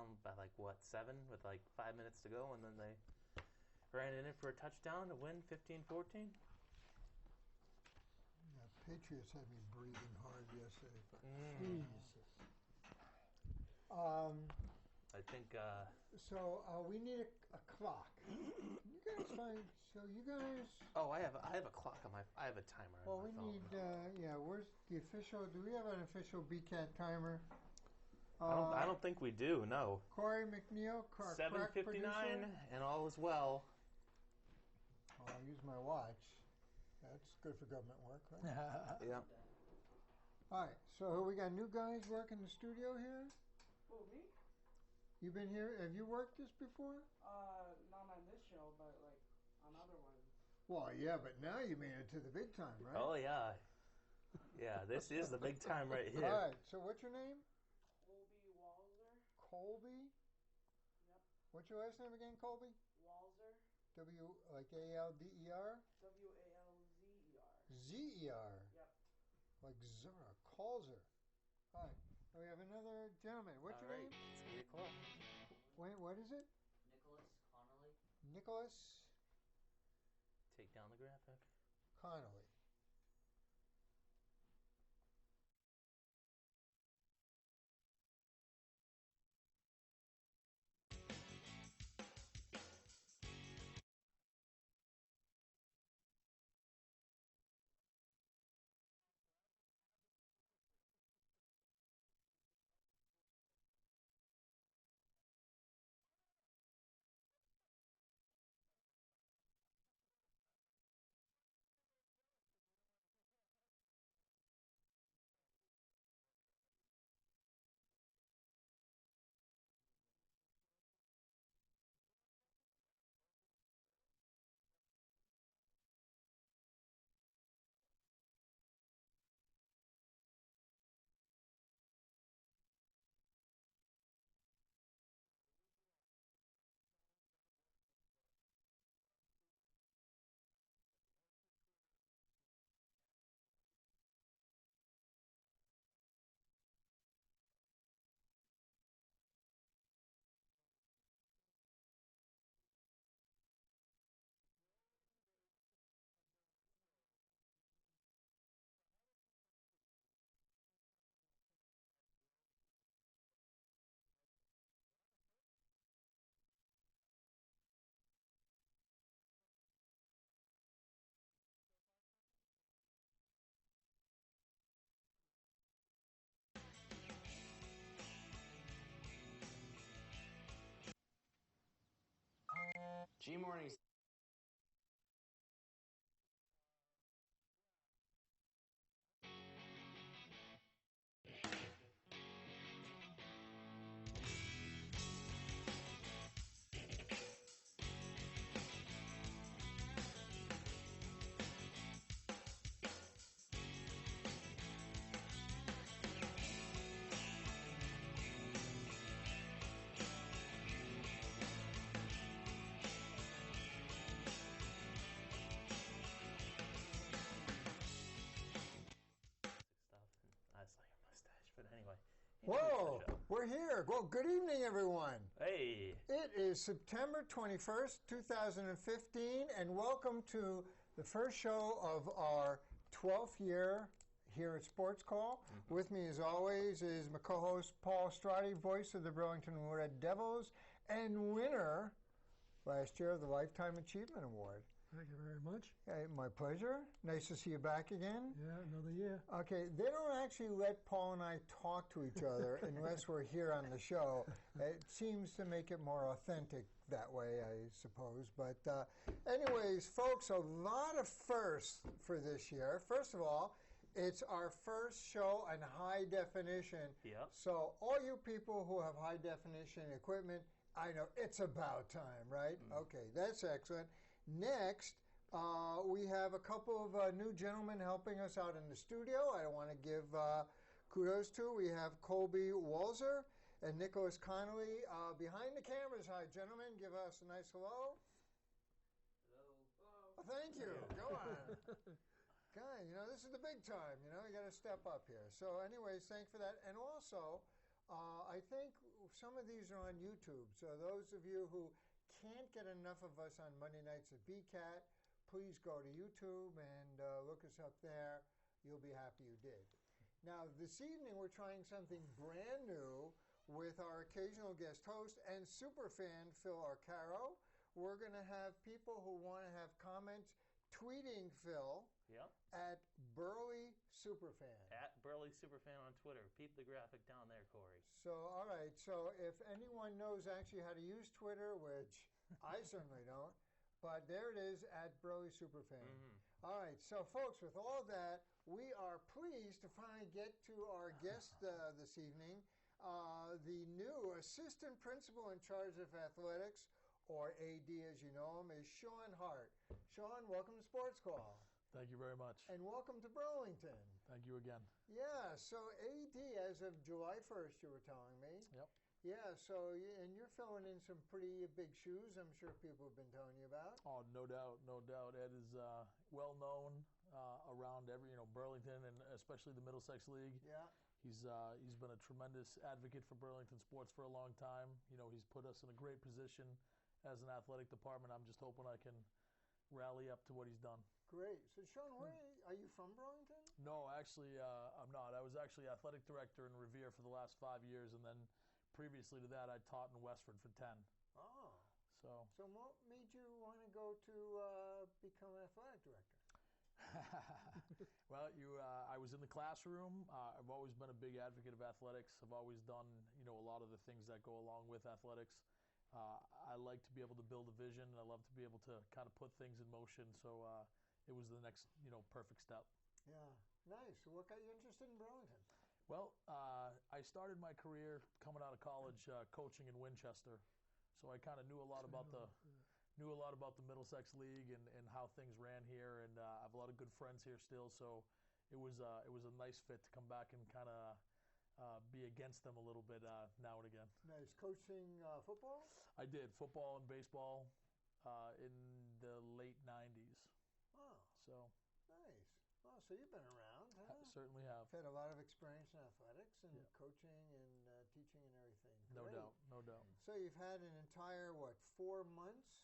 down by like, what, 7 with like 5 minutes to go, and then they ran it in for a touchdown to win 15-14. Yeah, Patriots had me breathing hard yesterday. Jesus. I think. So we need a clock. Can you guys find? So you guys. Oh, I have a clock on my. I have a timer Well, on my we phone. need. Yeah, where's the official? Do we have an official BCAT timer? I don't think we do. No. Corey McNeil, 7:59, and all is well. Oh, I'll use my watch. That's good for government work, right? Yeah. All right. So we got new guys working the studio here. Oh, me? You been here? Have you worked this before? Not on this show, but like on other ones. Well, yeah, but now you made it to the big time, right? Oh yeah. Yeah, this is the big time right here. All right. So what's your name? Colby Walzer. Colby. Yep. What's your last name again, Colby? Walzer. W like A-L-D-E-R? W-A-L-Z-E-R. Z-E-R. Yep. Like Zara. Calzer. All right. We have another gentleman. What's your name? It's 8 o'clock. Wait, what is it? Nicholas Connolly. Nicholas Take down the graphic. Connolly. G Mornings. I saw your mustache, but anyway. Whoa, we're here. Well, good evening, everyone. Hey. It is September 21st, 2015, and welcome to the first show of our 12th year here at SportsCall. With me, as always, is my co-host Paul Strati, voice of the Burlington Red Devils, and winner last year of the Lifetime Achievement Award. Thank you very much. Hey, my pleasure. Nice to see you back again. Yeah, another year. Okay, they don't actually let Paul and I talk to each other unless we're here on the show. It seems to make it more authentic that way, I suppose. But anyways, folks, a lot of firsts for this year. First of all, it's our first show on high definition. Yep. So all you people who have high definition equipment, I know it's about time, right? Okay, that's excellent. Next, we have a couple of new gentlemen helping us out in the studio. I want to give kudos to. We have Colby Walzer and Nicholas Connolly behind the cameras. Hi, gentlemen. Give us a nice hello. Hello. Well, thank you. Go on. God, you know, this is the big time. You know, you got to step up here. So anyways, thanks for that. And also, I think some of these are on YouTube. So those of you who can't get enough of us on Monday nights at BCAT, please go to YouTube and look us up there. You'll be happy you did. Now, this evening we're trying something brand new with our occasional guest host and superfan Phil Arcaro. We're going to have people who want to have comments tweeting Phil Yep. at Burley Superfan. At Burley Superfan on Twitter. Peep the graphic down there, Corey. So, all right. So, if anyone knows actually how to use Twitter, which I certainly don't, but there it is at Burley Superfan. All right. So, folks, with all that, we are pleased to finally get to our guest this evening, the new assistant principal in charge of athletics, or AD as you know him, is Shaun Hart. Shaun, welcome to SportsCall. Thank you very much. And welcome to Burlington. Thank you again. Yeah, so AD as of July 1st, you were telling me. Yep. Yeah, so, and you're filling in some pretty big shoes, I'm sure people have been telling you about. Oh, no doubt, no doubt. Ed is well known around Burlington and especially the Middlesex League. Yeah. He's been a tremendous advocate for Burlington sports for a long time. You know, he's put us in a great position as an athletic department. I'm just hoping I can rally up to what he's done. Great. So, Shaun, where are you from Burlington? No, actually, I'm not. I was actually athletic director in Revere for the last 5 years, and then previously to that, I taught in Westford for 10. Oh. So what made you want to go to become an athletic director? Well, I was in the classroom. I've always been a big advocate of athletics. I've always done, a lot of the things that go along with athletics. I like to be able to build a vision, and I love to be able to kind of put things in motion. So it was the next, perfect step. Yeah, nice. So what got you interested in Burlington? Well, I started my career coming out of college coaching in Winchester, so I kind of knew a lot about the Middlesex League and how things ran here, and I have a lot of good friends here still. So it was a nice fit to come back and kind of be against them a little bit now and again. Nice. Coaching football? I did football and baseball in the late '90s. Oh, So nice. Oh, so you've been around, huh? I certainly have. Had a lot of experience in athletics and Yeah. coaching and teaching and everything. No Great. doubt, no doubt. So you've had an entire, 4 months?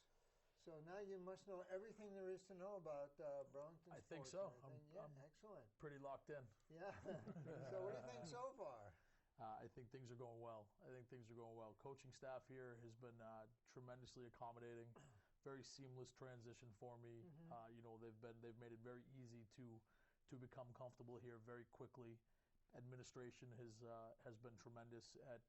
So now you must know everything there is to know about Burlington I think sports so. and everything. I'm Excellent. pretty locked in. Yeah. So what do you think so far? I think things are going well. Coaching staff here has been tremendously accommodating. Very seamless transition for me. They've made it very easy to become comfortable here very quickly. Administration has been tremendous at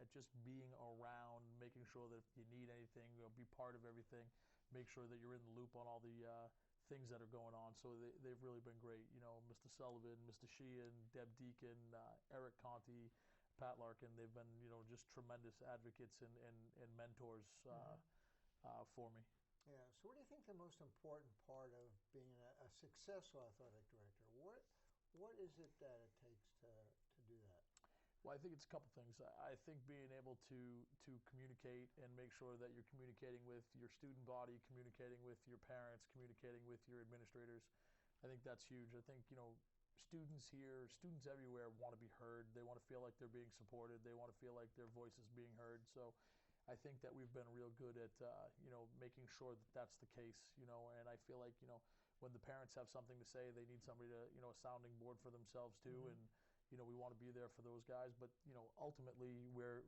just being around, making sure that if you need anything, be part of everything, make sure that you're in the loop on all the things that are going on. So they've really been great. Mr. Sullivan, Mr. Sheehan, Deb Deacon, Eric Conti, Pat Larkin. They've been just tremendous advocates and mentors for me. Yeah. So what do you think the most important part of being a successful athletic director? What is it that it takes to do that? Well, I think it's a couple things. I think being able to communicate and make sure that you're communicating with your student body, communicating with your parents, communicating with your administrators. I think that's huge. I think, students here, students everywhere want to be heard. They want to feel like they're being supported. They want to feel like their voice is being heard. So I think that we've been real good at, making sure that that's the case, and I feel like, when the parents have something to say, they need somebody to, a sounding board for themselves too. And, we want to be there for those guys. But, ultimately we're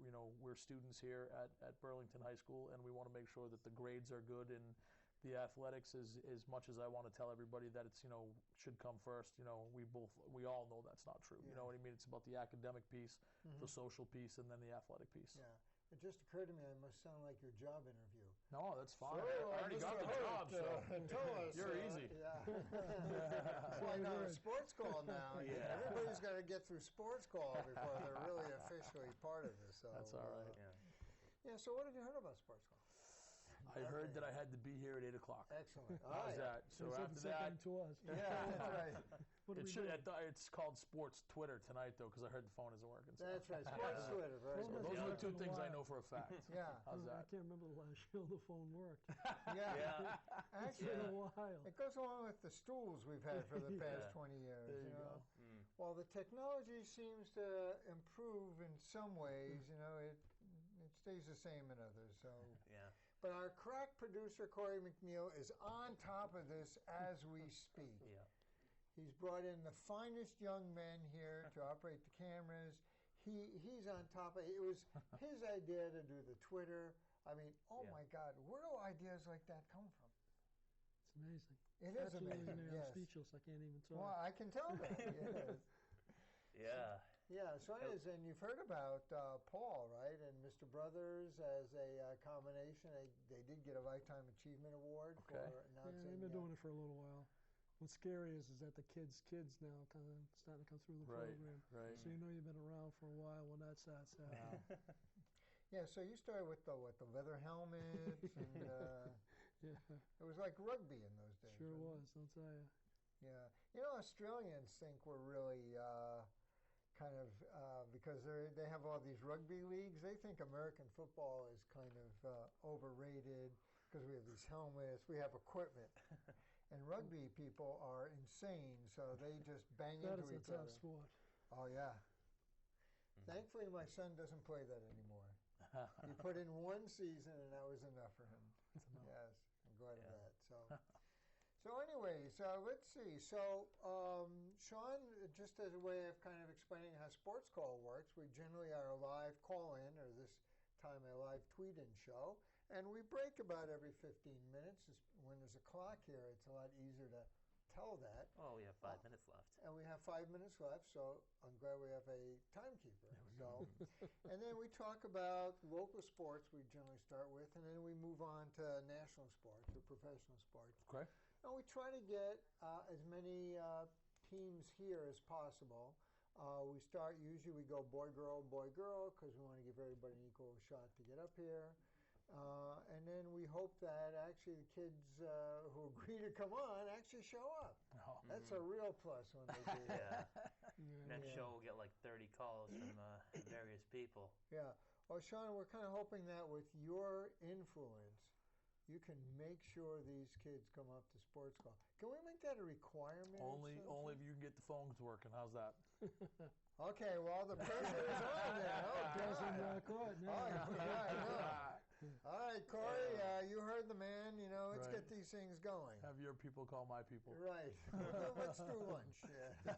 students here at Burlington High School, and we want to make sure that the grades are good and the athletics is as much as I want to tell everybody that it's, should come first. We all know that's not true. You know what I mean? It's about the academic piece, the social piece, and then the athletic piece. Yeah. It just occurred to me I must sound like your job interview. No, that's fine. So, I already got the job, so tell us. you're easy. Yeah. Well, I know SportsCall now. Yeah. Everybody's got to get through SportsCall before they're really officially part of this. So, That's all right. Yeah. So what have you heard about SportsCall? I heard that I had to be here at 8 o'clock. Excellent. How's that? So It's like after the same that, thing to us. Yeah, that's right. What are we it should. doing? It's called Sports Twitter tonight though, because I heard the phone isn't working. So. That's right. Sports Twitter. Very Well, good. Those are the two It's been a things I while. know for a fact. Yeah. How's I that? can't remember the last show the phone worked. Yeah. Yeah. It's been Actually, a while. it goes along with the stools we've had for the past Yeah. 20 years. There you go. Well, the technology seems to improve in some ways. You know, it stays the same in others. So, Yeah. but our crack producer Corey McNeil is on top of this as we speak. Yeah. He's brought in the finest young men here to operate the cameras. He's on top of it. It was his idea to do the Twitter. I mean, oh Yeah. my God, where do ideas like that come from? It's amazing. It is Absolutely amazing. I'm Yes. speechless. I can't even talk. Well, I can tell that. Yes. Yeah. Yeah, so it is, and you've heard about Paul, right, and Mr. Brothers as a combination. They did get a Lifetime Achievement Award Okay. for Yeah, announcing. they've been doing it for a little while. What's scary is that the kids now kind of starting to come through the Right, program. right. So you know you've been around for a while when that starts happening. Yeah, so you started with the leather helmets, and Yeah, it was like rugby in those days. sure wasn't was. I'll tell you. it? Yeah, you know, Australians think we're really kind of because they have all these rugby leagues. They think American football is kind of overrated because we have these helmets, we have equipment. And rugby people are insane, so they just bang That into is a each tough other. sport. Oh yeah. Thankfully, my son doesn't play that anymore. He put in one season, and that was enough for him. Yes, I'm glad of Yeah. that. So anyways, let's see. So, Shaun, just as a way of kind of explaining how SportsCall works, we generally are a live call-in, or this time a live tweet-in show, and we break about every 15 minutes. When there's a clock here, it's a lot easier to tell that. Oh, we have 5 minutes left. And we have 5 minutes left, so I'm glad we have a timekeeper. So, and then we talk about local sports we generally start with, and then we move on to national sports or professional sports. Okay. And we try to get as many teams here as possible. We start, usually we go boy, girl, because we want to give everybody an equal shot to get up here. And then we hope that actually the kids who agree to come on actually show up. Oh. That's a real plus when they do that. Yeah. Next show we'll get like 30 calls from various people. Yeah. Well, Shaun, we're kind of hoping that with your influence, you can make sure these kids come up to SportsCall. Can we make that a requirement? or Only something? if you can get the phones working. How's that? Okay, well, the pressure is on there. Oh, Guys in God. court now. Oh, yeah, I know. All right, Corey, you heard the man. You know, let's Right. get these things going. Have your people call my people. Right. Let's do lunch. Yeah.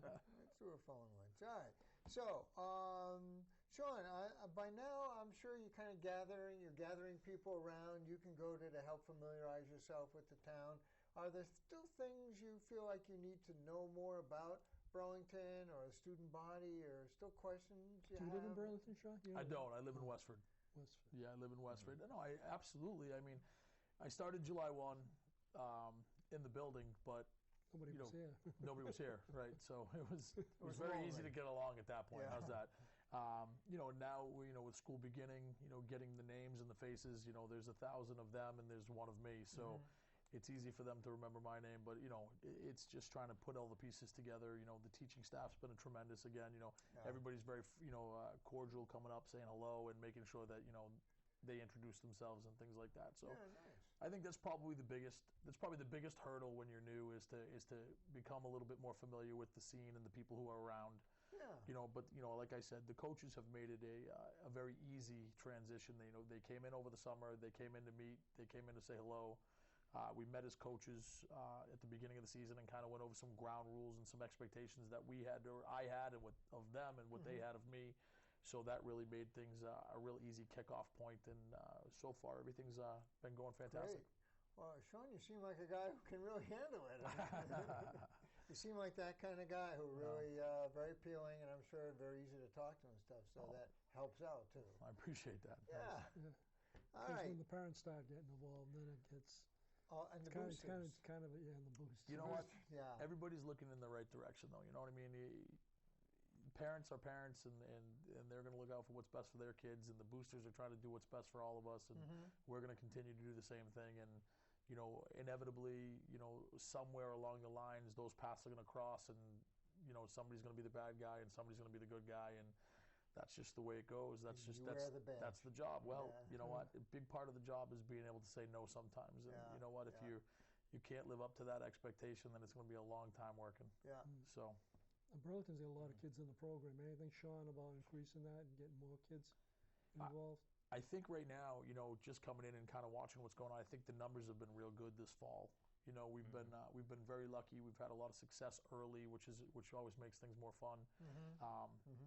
Let's do a phone lunch. All right. So, Shaun, by now I'm sure you're gathering people around. You can go to help familiarize yourself with the town. Are there still things you feel like you need to know more about Burlington or the student body, or still questions you Do you have? live in Burlington, Shaun? You I don't. I live in Westford. Westford. Yeah, I live in Westford. No, I absolutely. I mean, I started July 1 in the building, but Nobody you was know, here. nobody was here, right? So it was was very lonely. easy to get along at that point. Yeah. How's that? You know, now with school beginning, getting the names and the faces. There's 1,000 of them, and there's one of me. So. It's easy for them to remember my name, but it's just trying to put all the pieces together. The teaching staff's been tremendous again. Everybody's very cordial, coming up, saying hello, and making sure that they introduce themselves and things like that. So Yeah, nice. I think that's probably the biggest hurdle when you're new is to become a little bit more familiar with the scene and the people who are around. Yeah. But like I said, the coaches have made it a very easy transition. They came in over the summer. They came in to meet. They came in to say hello. We met as coaches at the beginning of the season and kind of went over some ground rules and some expectations that we had, or I had, of them and what they had of me. So that really made things a real easy kickoff point. And so far, everything's been going fantastic. Great. Well, Shaun, you seem like a guy who can really handle it. You seem like that kind of guy who really very appealing, and I'm sure very easy to talk to and stuff. So that helps out too. I appreciate that. Yeah. Yeah. All Because right. when the parents start getting involved, then it gets And the kind boosters. of yeah, and the boost. You know what? Yeah. Everybody's looking in the right direction, though. You know what I mean? Parents are parents, and they're going to look out for what's best for their kids, and the boosters are trying to do what's best for all of us, and we're going to continue to do the same thing. And inevitably, somewhere along the lines, those paths are going to cross, and somebody's going to be the bad guy, and somebody's going to be the good guy, and that's just the way it goes. That's wear the badge. that's the job. Well, Yeah. you know what? A big part of the job is being able to say no sometimes. And Yeah. you know what? If you can't live up to that expectation, then it's going to be a long time working. Yeah. So, Burlington's got a lot of kids in the program. Anything, Shaun, about increasing that and getting more kids involved? I think right now, just coming in and kind of watching what's going on, I think the numbers have been real good this fall. We've been very lucky. We've had a lot of success early, which always makes things more fun.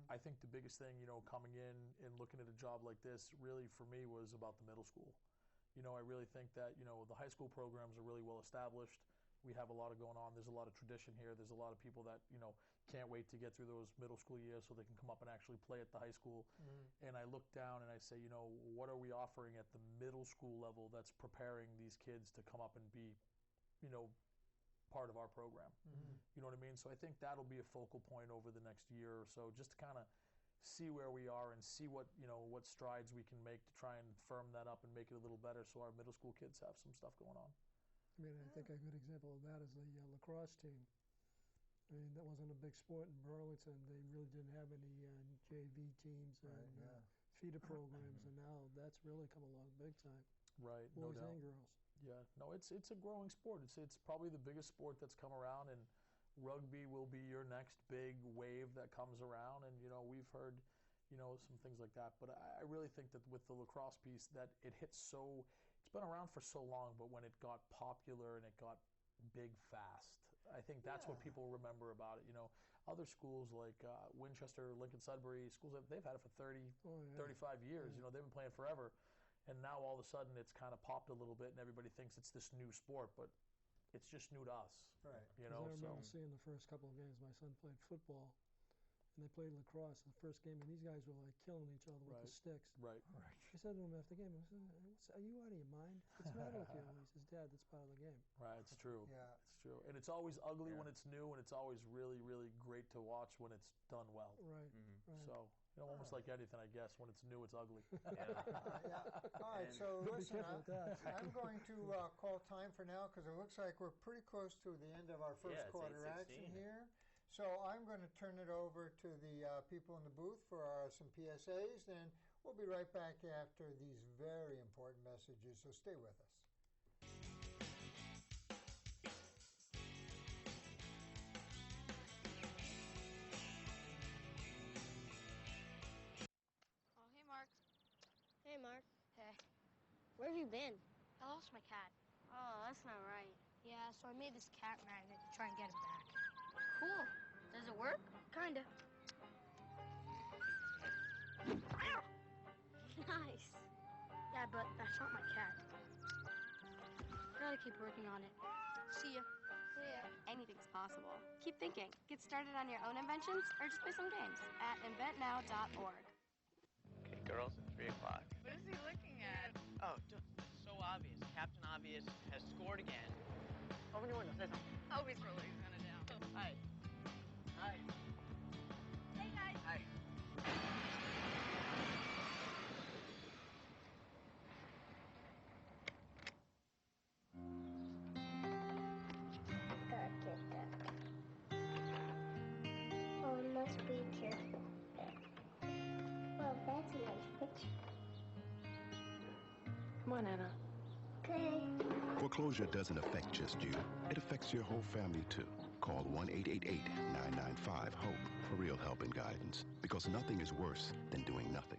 I think the biggest thing, coming in and looking at a job like this, really for me was about the middle school. I really think that the high school programs are really well established. We have a lot of going on. There's a lot of tradition here. There's a lot of people that can't wait to get through those middle school years so they can come up and actually play at the high school. And I look down and I say, what are we offering at the middle school level that's preparing these kids to come up and be part of our program. You know what I mean? So I think that'll be a focal point over the next year or so, just to kind of see where we are and see what strides we can make to try and firm that up and make it a little better so our middle school kids have some stuff going on. I think a good example of that is the lacrosse team. That wasn't a big sport in Burlington. They really didn't have any JV teams and feeder programs, and now that's really come along big time. Right, boys no doubt. and girls. Yeah, no, it's a growing sport. It's probably the biggest sport that's come around, and rugby will be your next big wave that comes around. And we've heard some things like that, but I really think that with the lacrosse piece, that it hits so. It's been around for so long, but when it got popular and it got big fast, I think that's what people remember about it. Other schools like Winchester, Lincoln, Sudbury, schools they've had it for 35 years. They've been playing forever. And now all of a sudden it's kind of popped a little bit and everybody thinks it's this new sport, but it's just new to us. Right. I remember seeing the first couple of games. My son played football and they played lacrosse the first game, and these guys were like killing each other with the sticks. Right. I said to him after the game, are you out of your mind? What's the matter with you? He says, Dad, that's part of the game. Right, it's true. Yeah. It's true. And it's always ugly when it's new, and it's always really, really great to watch when it's done well. Right. Right. So, almost like anything, I guess. When it's new, it's ugly. All right, so listen, I'm going to call time for now because it looks like we're pretty close to the end of our first quarter action here. So I'm going to turn it over to the people in the booth for some PSAs, and we'll be right back after these very important messages, so stay with us. Hey, Mark. Hey. Where have you been? I lost my cat. Oh, that's not right. Yeah, so I made this cat magnet to try and get him back. Cool. Does it work? Kinda. Nice. Yeah, but that's not my cat. Gotta keep working on it. See ya. Yeah. Anything's possible. Keep thinking. Get started on your own inventions or just play some games at inventnow.org. Okay, girls, at 3 o'clock. What is he looking at? Oh, so obvious. Captain Obvious has scored again. Open your window, say something. Oh, he's really gonna down. Hi. Hi. Hey, guys. Hi. Oh, we must be careful. Well, that's a nice picture. Come on, Anna. Okay. Foreclosure doesn't affect just you. It affects your whole family, too. Call 1-888-995-HOPE for real help and guidance, because nothing is worse than doing nothing.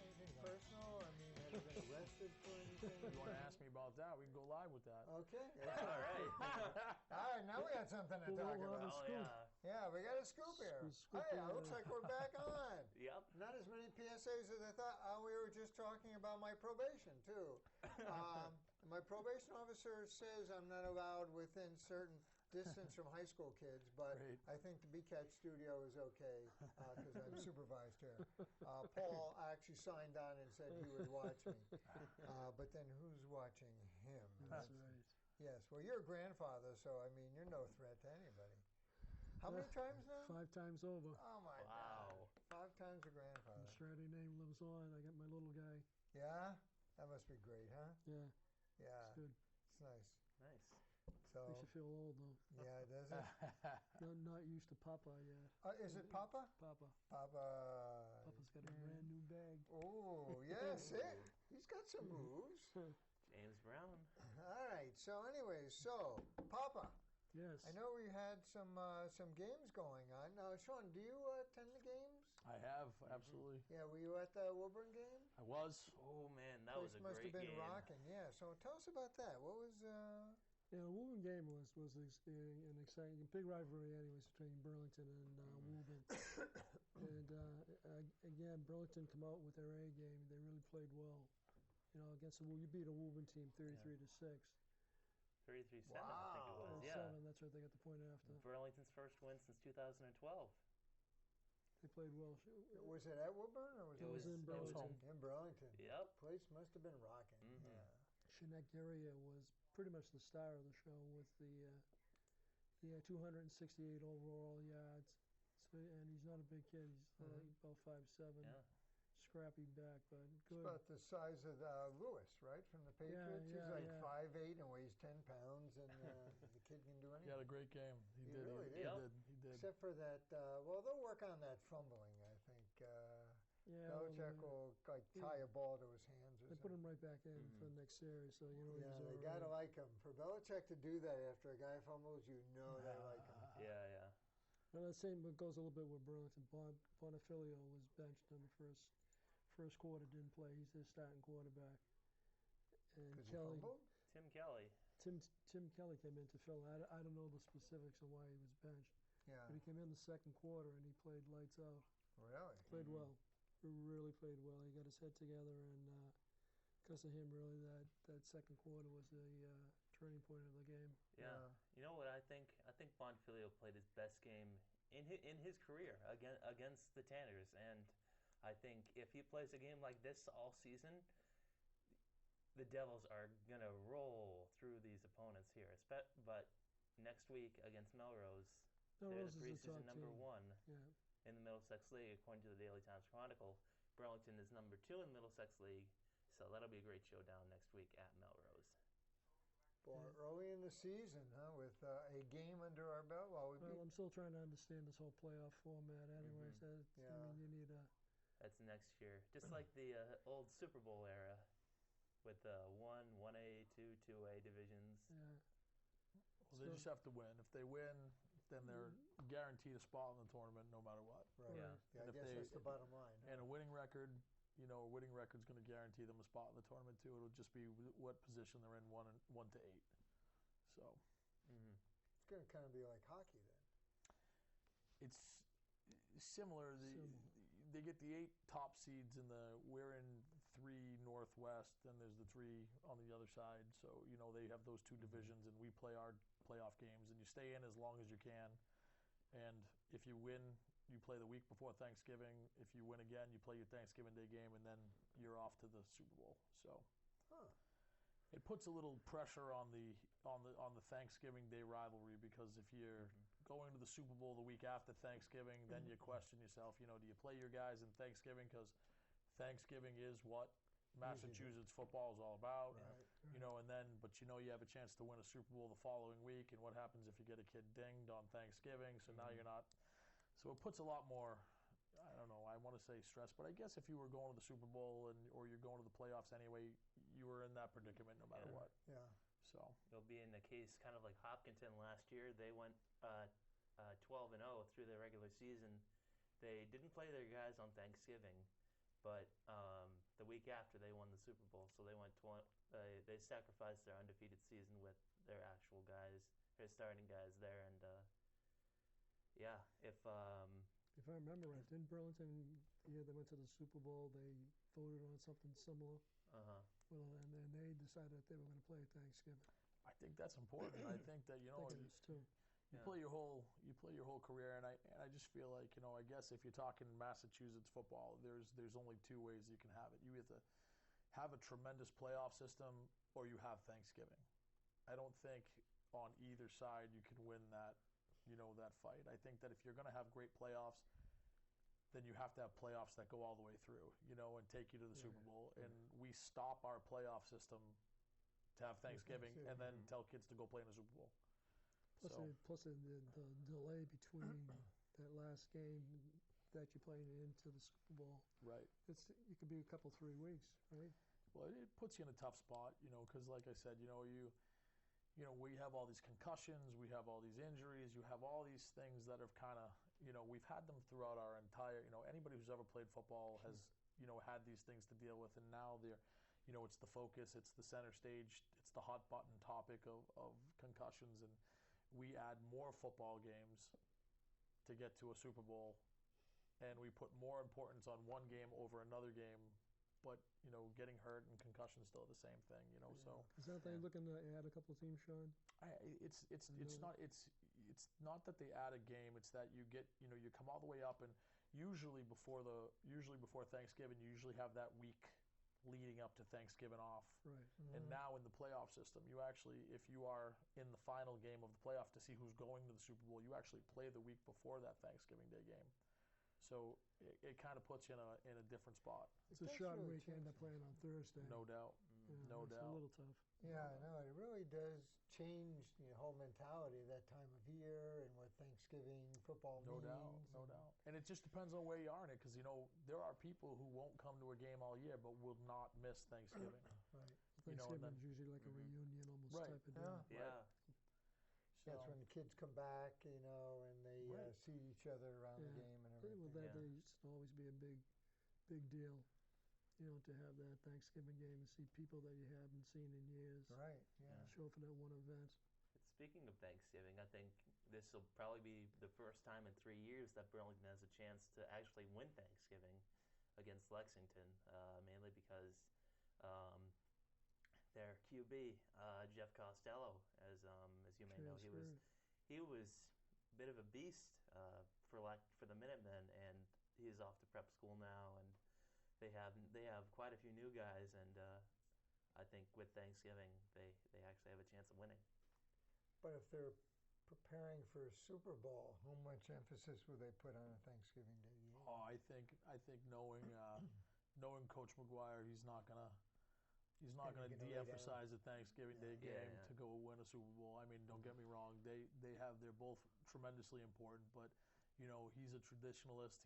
Anything personal? I mean, have you been arrested for anything? If you want to ask me about that, we can go live with that. Okay. All right. All right, now we got something to talk about. Oh, yeah. Yeah, we got a scoop here. Scoop Hey, here. it looks like we're back on. Yep. Not as many PSAs as I thought. We were just talking about my probation, too. My probation officer says I'm not allowed within certain distance from high school kids, but Great. I think the BCAT studio is okay because I'm supervised here. Paul actually signed on and said he would watch me. But then who's watching him? That's right. Yes, well, you're a grandfather, so, I mean, you're no threat to anybody. How many times now? 5 times over. Oh, my God. 5 times a grandfather. The Strati name lives on. I got my little guy. Yeah? That must be great, huh? Yeah, Yeah. it's good. It's nice. Nice. So, Makes you feel old, though. yeah, does it? Not used to Papa yet. Is it Papa? Papa. Papa. Papa's got a brand new bag. Oh, yes. He's got some moves. James Brown. All right. So, anyways, Papa, Yes. I know we had some games going on. Now, Shaun, do you attend the games? I have, absolutely. Yeah, were you at the Woburn game? I was. Oh man, that was a Place must great have been game. rocking. Yeah. So tell us about that. What was? Yeah, the Woburn game was an exciting, big rivalry, anyways, between Burlington and Woburn. And again, Burlington come out with their A game. They really played well. You know, against you beat a Woburn team 33-6. 33-7, Wow. I think it was. Yeah. 7. That's right. They got the point after. Burlington's first win since 2012. They played well. Was it at Woburn or was It was in Burlington. In Burlington. Yep. Place must have been rocking. Mm-hmm. Yeah. Shinek Garia was pretty much the star of the show with the 268 overall yards. So, and he's not a big kid. He's about 5'7". Yeah. Scrappy back, but good. It's about the size of Lewis, right, from the Patriots. He's like 5'8" and weighs 10 pounds, and the kid can do anything. He had a great game. He did. Really He did. He did. Except for that, well, they'll work on that fumbling, I think. Belichick will tie a ball to his hands or They put him right back in for the next series, so you know. Yeah, they got to like him. For Belichick to do that after a guy fumbles, you know they like him. Yeah. Well, that same goes a little bit with Burlington. Bonifilio was benched in the first quarter, didn't play. He's their starting quarterback. And Kelly, Tim Kelly. Tim Kelly came in to fill. I don't know the specifics of why he was benched. Yeah. But he came in the second quarter and he played lights out. Really? Played well. Really played well. He got his head together, and because of him, really, that second quarter was the turning point of the game. Yeah. You know what I think? I think Bonfilio played his best game in his career against the Tanners, and I think if he plays a game like this all season, the Devils are gonna roll through these opponents here. But next week against Melrose, they're the preseason number 1 in the Middlesex League, according to the Daily Times Chronicle. Burlington is number 2 in the Middlesex League, so that'll be a great showdown next week at Melrose. Boy, early in the season, huh? With a game under our belt. Well, I'm still trying to understand this whole playoff format. Anyways, I mean, you need a. That's next year, just like the old Super Bowl era, with 1A, 2A divisions. Yeah. Well, they just have to win. If they win, then they're guaranteed a spot in the tournament no matter what. Right. Yeah. I guess that's the bottom line. And a winning record, a winning record's going to guarantee them a spot in the tournament too. It'll just be what position they're in, 1 to 8. So. It's going to kind of be like hockey then. It's similar. They get the 8 top seeds we're in 3 Northwest, and there's the 3 on the other side. So, they have those 2 divisions, and we play our playoff games, and you stay in as long as you can. And if you win, you play the week before Thanksgiving. If you win again, you play your Thanksgiving Day game, and then you're off to the Super Bowl. So it puts a little pressure on the Thanksgiving Day rivalry, because if you're going to the Super Bowl the week after Thanksgiving, then you question yourself. Do you play your guys in Thanksgiving, because Thanksgiving is what Massachusetts football is all about, right. And then, but you have a chance to win a Super Bowl the following week, and what happens if you get a kid dinged on Thanksgiving? So now you're not. So it puts a lot more. I don't know. I want to say stress, but I guess if you were going to the Super Bowl or you're going to the playoffs anyway, you were in that predicament no matter what. Yeah. So it'll be in a case kind of like Hopkinton last year. They went 12-0 through the regular season. They didn't play their guys on Thanksgiving, but the week after they won the Super Bowl, so they went they sacrificed their undefeated season with their actual guys, their starting guys there, and if I remember right, didn't Burlington? Yeah, they went to the Super Bowl. They voted on something similar. Well, and then they decided that they were going to play Thanksgiving. I think that's important. I think that you play your whole career, and I just feel like I guess if you're talking Massachusetts football, there's only 2 ways you can have it. You either have a tremendous playoff system or you have Thanksgiving. I don't think on either side you can win that that fight. I think that if you're going to have great playoffs, then you have to have playoffs that go all the way through, and take you to the Super Bowl. And we stop our playoff system to have Thanksgiving and then tell kids to go play in the Super Bowl. Plus the delay between that last game that you're playing into the Super Bowl. Right. It could be a couple 3 weeks, right? Well, it puts you in a tough spot, because like I said, we have all these concussions, we have all these injuries, you have all these things that have kind of, we've had them throughout our entire, anybody who's ever played football has, had these things to deal with, and now they're, it's the focus, it's the center stage, it's the hot button topic of concussions, and we add more football games to get to a Super Bowl, and we put more importance on one game over another game, but getting hurt and concussion still the same thing, So is that they looking to add a couple of teams, Sean? It's not that they add a game. It's that you get you come all the way up, and usually before Thanksgiving, you usually have that week leading up to Thanksgiving off. Right. Mm-hmm. And now in the playoff system, you actually, if you are in the final game of the playoff to see who's going to the Super Bowl, you actually play the week before that Thanksgiving Day game. So it kind of puts you in a different spot. It's a short week. You end up playing on Thursday. No doubt. No doubt. It's a little tough. Yeah, no, it really does change the whole mentality of that time of year and what Thanksgiving football means. No doubt. And it just depends on where you are in it, because, there are people who won't come to a game all year but will not miss Thanksgiving. Right. Thanksgiving is usually like a reunion almost type of deal. Yeah. That's when the kids come back, and they see each other around the game and everything. Well, that day used to always be a big deal, to have that Thanksgiving game and see people that you haven't seen in years. Right, yeah. Show up for that one event. Speaking of Thanksgiving, I think this will probably be the first time in 3 years that Burlington has a chance to actually win Thanksgiving against Lexington, mainly because their QB, Jeff Costello, as you may know, he was a bit of a beast for the Minutemen, and he's off to prep school now, and they have quite a few new guys, and I think with Thanksgiving they actually have a chance of winning. But if they're preparing for a Super Bowl, how much emphasis will they put on a Thanksgiving Day game? Oh, I think knowing Coach McGuire, he's not gonna de-emphasize the Thanksgiving Day game to go win a Super Bowl. I mean, don't get me wrong; they're both tremendously important. But he's a traditionalist.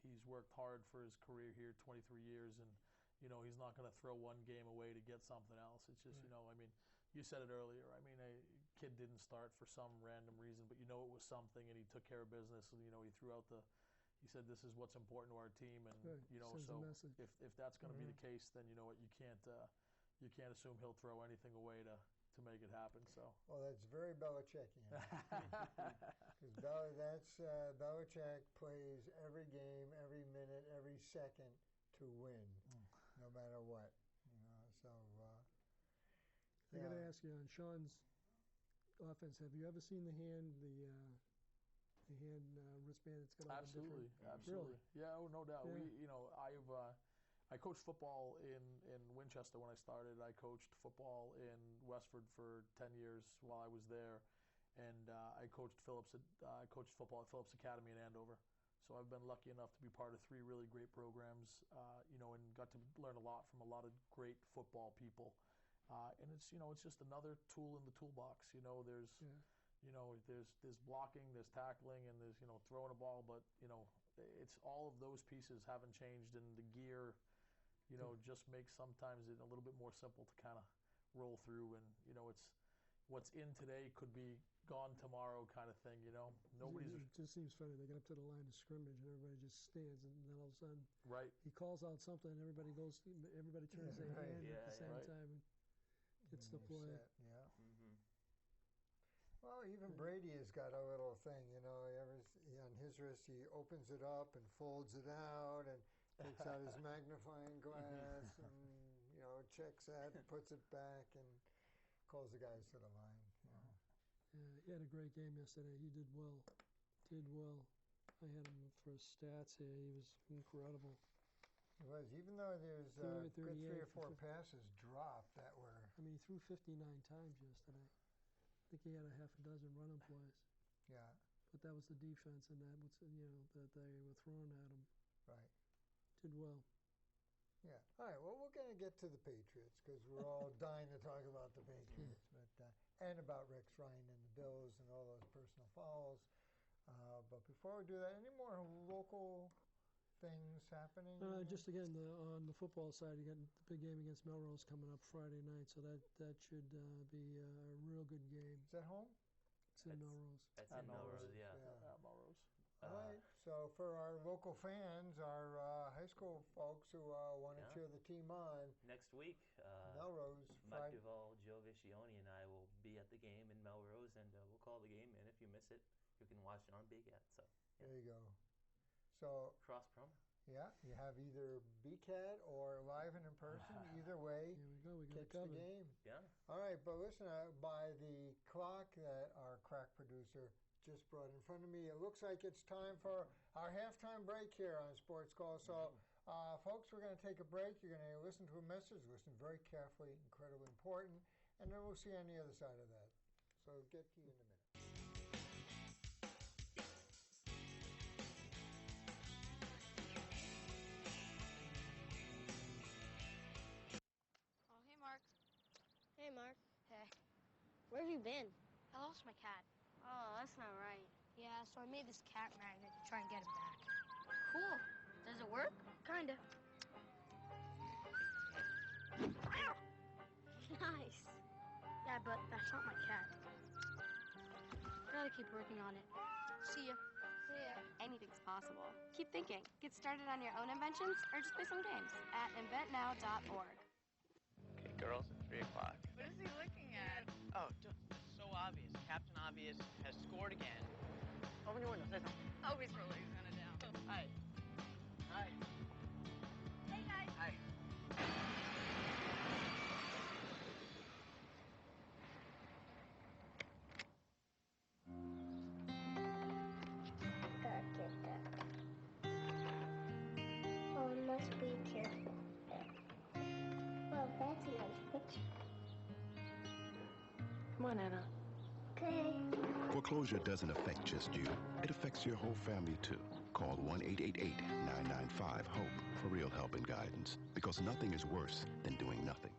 He's worked hard for his career here, 23 years, and he's not going to throw one game away to get something else. It's just I mean, you said it earlier. I mean, a kid didn't start for some random reason, but it was something, and he took care of business, and he threw out he said, this is what's important to our team, and so if that's going to be the case, then you know what, you can't assume he'll throw anything away to make it happen. So well, that's very Belichickian. Because Belichick plays every game, every minute, every second to win, no matter what. So I got to ask you on Sean's offense. Have you ever seen the hand wristband that's got all the different? Absolutely. Really? Yeah, no doubt. Yeah. I coached football in Winchester when I started. I coached football in Westford for 10 years while I was there, and I coached football at Phillips Academy in Andover. So I've been lucky enough to be part of 3 really great programs, and got to learn a lot from a lot of great football people. And it's just another tool in the toolbox. There's blocking, there's tackling, and there's throwing a ball, but it's all of those pieces haven't changed, and the gear just makes sometimes it a little bit more simple to kind of roll through, and it's what's in today could be gone tomorrow kind of thing. It just seems funny. They get up to the line of scrimmage and everybody just stands, and then all of a sudden he calls out something, and everybody turns their hand at the same time and gets the play. Yeah. Mm-hmm. Well, even Brady has got a little thing, on his wrist, he opens it up and folds it out and takes out his magnifying glass and, checks that and puts it back and calls the guys to the line. Yeah, he had a great game yesterday. He did well. I had him for stats here. He was incredible. It was, even though there's good 3 or 4 passes dropped that were... I mean, he threw 59 times yesterday. I think he had a half a dozen running plays. Yeah. But that was the defense, and that they were throwing at him. Right. Did well. Yeah. All right. Well, we're going to get to the Patriots because we're all dying to talk about the Patriots, and about Rex Ryan and the Bills and all those personal fouls. But before we do that, any more local things happening? Just again, on the football side, you got the big game against Melrose coming up Friday night, so that should be a real good game. Is that home? It's in Melrose. That's in Melrose, yeah. At Melrose. All right. So for our local fans, our high school folks who want to cheer the team on, next week, Melrose, Mike Duvall, Joe Viscioni, and I will be at the game in Melrose, and we'll call the game. And if you miss it, you can watch it on Big Cat. So there you go. So cross promo. Yeah, you have either BCAT or live and in person. Either way, here we go. We got catch the game. Yeah. All right, but listen, by the clock that our crack producer just brought in front of me, it looks like it's time for our halftime break here on Sports Call. So, folks, we're going to take a break. You're going to listen to a message, listen very carefully, incredibly important, and then we'll see you on the other side of that. So get to you in a minute. Oh, hey, Mark. Hey, Mark. Hey. Where have you been? I lost my cat. Oh, that's not right. Yeah, so I made this cat magnet to try and get him back. Cool. Does it work? Kinda. Nice. Yeah, but that's not my cat. Gotta keep working on it. See ya. See ya. Anything's possible. Keep thinking. Get started on your own inventions or just play some games at inventnow.org. Okay, girls, at 3 o'clock. What is he looking at? Oh, it's so obvious. Captain Obvious has scored again. Open your window, say something. Oh, he's really gonna down. Hi. Hi. Hey, guys. Hi. Oh, it must be here. Well, that's a nice picture. Come on, Anna. Okay. Foreclosure doesn't affect just you. It affects your whole family, too. Call 1-888-995-HOPE for real help and guidance, because nothing is worse than doing nothing.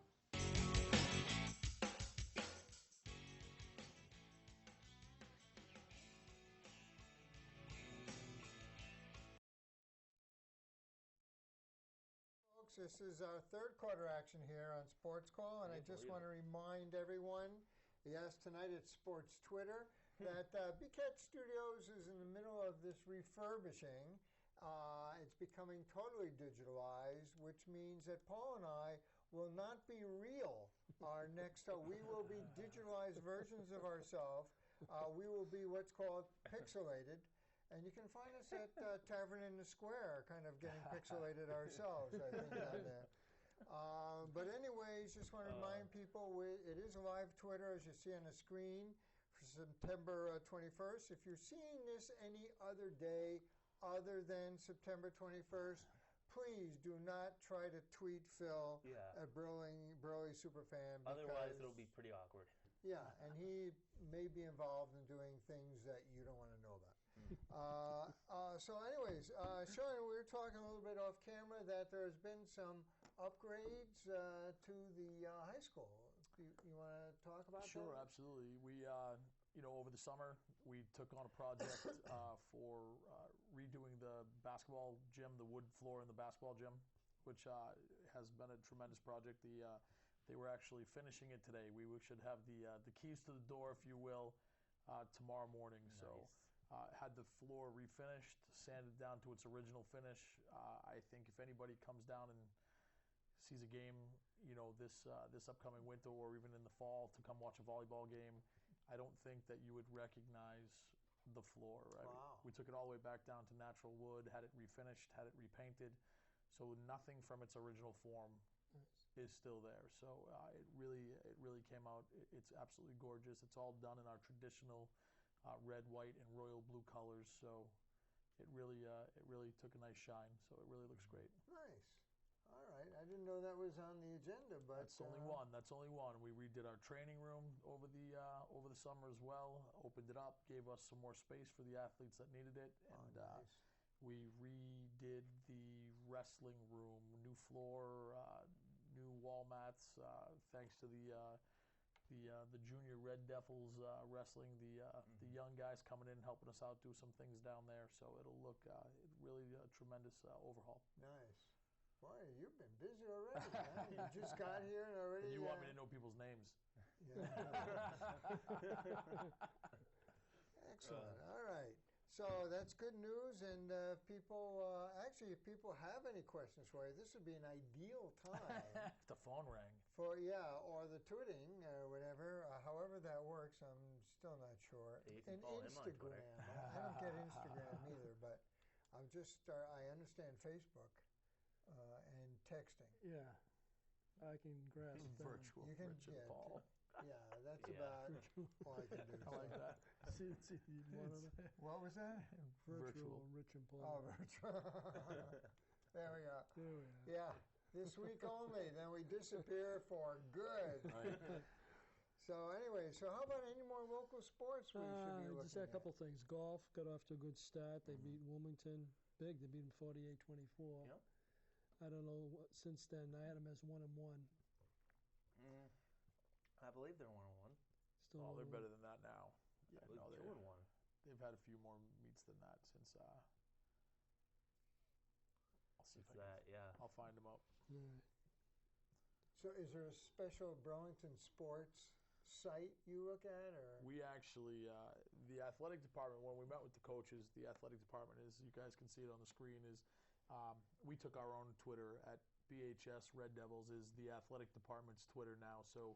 Folks, this is our third quarter action here on Sports Call, and I just want to remind everyone, yes, tonight it's Sports Twitter, that BCAT Studios is in the middle of this refurbishing. It's becoming totally digitalized, which means that Paul and I will not be real. Our next, we will be digitalized versions of ourselves. We will be what's called pixelated. And you can find us at Tavern in the Square, kind of getting pixelated ourselves, I think, down there. But anyways, just want to remind people, it is live Twitter, as you see on the screen, for September 21st. If you're seeing this any other day other than September 21st, please do not try to tweet Phil at Burley Superfan. Otherwise, it'll be pretty awkward. Yeah, and he may be involved in doing things that you don't want to know about. So anyways, Shaun, we were talking a little bit off camera that there's been some upgrades to the high school. You want to talk about that? Sure, absolutely. We, over the summer, we took on a project for redoing the basketball gym, the wood floor in the basketball gym, which has been a tremendous project. They were actually finishing it today. We should have the keys to the door, if you will, tomorrow morning. Nice. So had the floor refinished, sanded down to its original finish. I think if anybody comes down and sees a game, this upcoming winter or even in the fall to come watch a volleyball game, I don't think that you would recognize the floor. Right? Wow. We took it all the way back down to natural wood, had it refinished, had it repainted, so nothing from its original form is still there. So it really came out. It's absolutely gorgeous. It's all done in our traditional red, white, and royal blue colors. So it really took a nice shine. So it really looks great. Nice. All right. I didn't know that was on the agenda, but that's only one. That's only one. We redid our training room over the summer as well. Opened it up, gave us some more space for the athletes that needed it, and nice. We redid the wrestling room, new floor, new wall mats, thanks to the the junior Red Devils wrestling, the young guys coming in helping us out, do some things down there. So it'll look really a tremendous overhaul. Nice. Boy, you've been busy already, man. You just got here and already... And you want me to know people's names. Yeah. Excellent. All right. So that's good news. And if people have any questions for you, this would be an ideal time. If the phone rang. Or the tweeting or whatever, however that works, I'm still not sure. And Instagram. I don't get Instagram either, but I understand Facebook and texting. Yeah, I can grasp that. Virtual You can Richard Paul. Yeah, that's about all I can do. I like that. What was that? Virtual Rich and Paul. Oh, virtual. There we go. There we are. Yeah, this week only. Then we disappear for good. Right. So anyway, how about any more local sports we should be looking Just a at? couple things. Golf got off to a good start. They beat Wilmington big. They beat them 48-24. Yep. I don't know since then. I had them as 1-1. I believe they're 1-1. Still Oh, they're 1-1. better than that now. Yeah, No, 2-1. they've had a few more meets than that since. I'll see if I'll find them out. Right. So is there a special Burlington sports site you look at, or? We actually, the athletic department, when we met with the coaches, the athletic department is, you guys can see it on the screen, is we took our own Twitter at BHS Red Devils is the athletic department's Twitter now. So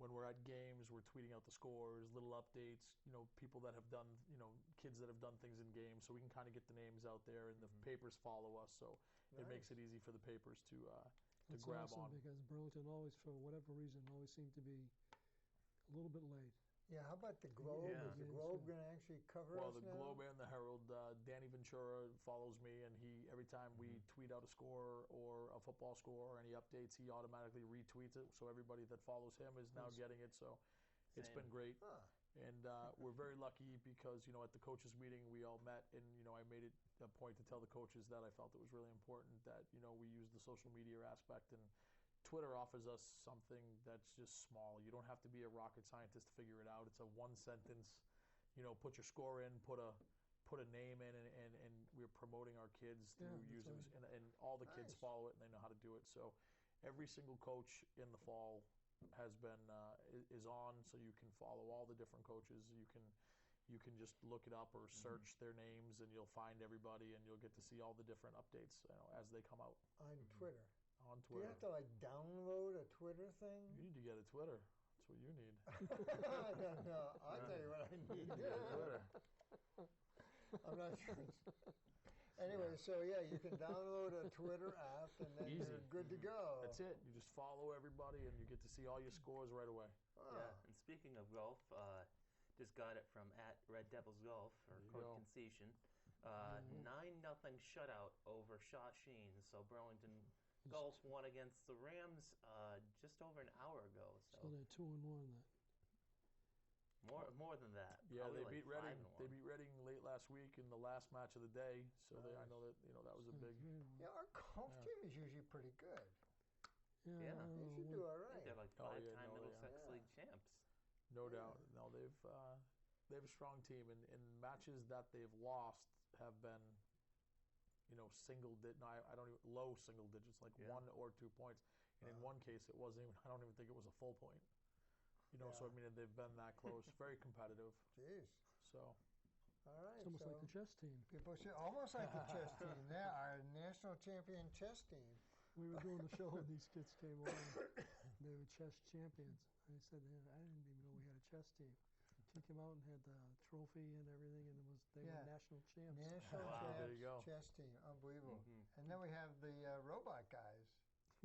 when we're at games, we're tweeting out the scores, little updates, people that have done, kids that have done things in games, so we can kind of get the names out there, and the papers follow us, so it makes it easy for the papers to That's grab awesome on. because Burlington always, for whatever reason, always seemed to be a little bit late. Yeah, how about the Globe? Yeah. Is the Globe going to actually cover Well, us the now? Globe and the Herald, Danny Ventura follows me, and he every time we tweet out a score or a football score or any updates, he automatically retweets it. So everybody that follows him is now getting it. So it's been great. Huh. And we're very lucky because, at the coaches meeting, we all met, and, I made it a point to tell the coaches that I felt it was really important that, we use the social media aspect. And Twitter offers us something that's just small. You don't have to be a rocket scientist to figure it out. It's a one sentence, put your score in, put a name in, and we're promoting our kids through using, and all the kids follow it and they know how to do it. So every single coach in the fall has been is on, so you can follow all the different coaches. You can just look it up or search their names, and you'll find everybody, and you'll get to see all the different updates as they come out On Twitter. on Do you Twitter. have to download a Twitter thing? You need to get a Twitter. That's what you need. No, I'll tell you what I need. Twitter. I'm not sure. Anyway, so you can download a Twitter app, and then you're good to go. That's it. You just follow everybody, and you get to see all your scores right away. Wow. Yeah, and speaking of golf, just got it from at Red Devils Golf, or Code Concession. 9-0 shutout over Shawsheen. So Burlington Golf won against the Rams just over an hour ago. So they're 2-1 then. More than that. Yeah, Probably they like beat Reading. 5-1. They beat Reading late last week in the last match of the day. So I know that that was a big. Yeah, our golf team is usually pretty good. Yeah, They should do all I think right. they're like five-time Middlesex League champs. No doubt. No, they have a strong team, and matches that they've lost have been, single digit. No, I don't even low single digits, like 1 or 2 points. And in one case, it wasn't even. I don't even think it was a full point. So I mean, they've been that close. Very competitive. Jeez. So. All right. It's almost like the chess team. People should almost like the chess team. Yeah, our national champion chess team. We were doing the show and these kids came on. They were chess champions. I said, I didn't even know we had a chess team. She came out and had the trophy and everything, and they were national champs. National champs there you go. chess team. Unbelievable. And then we have the robot guys.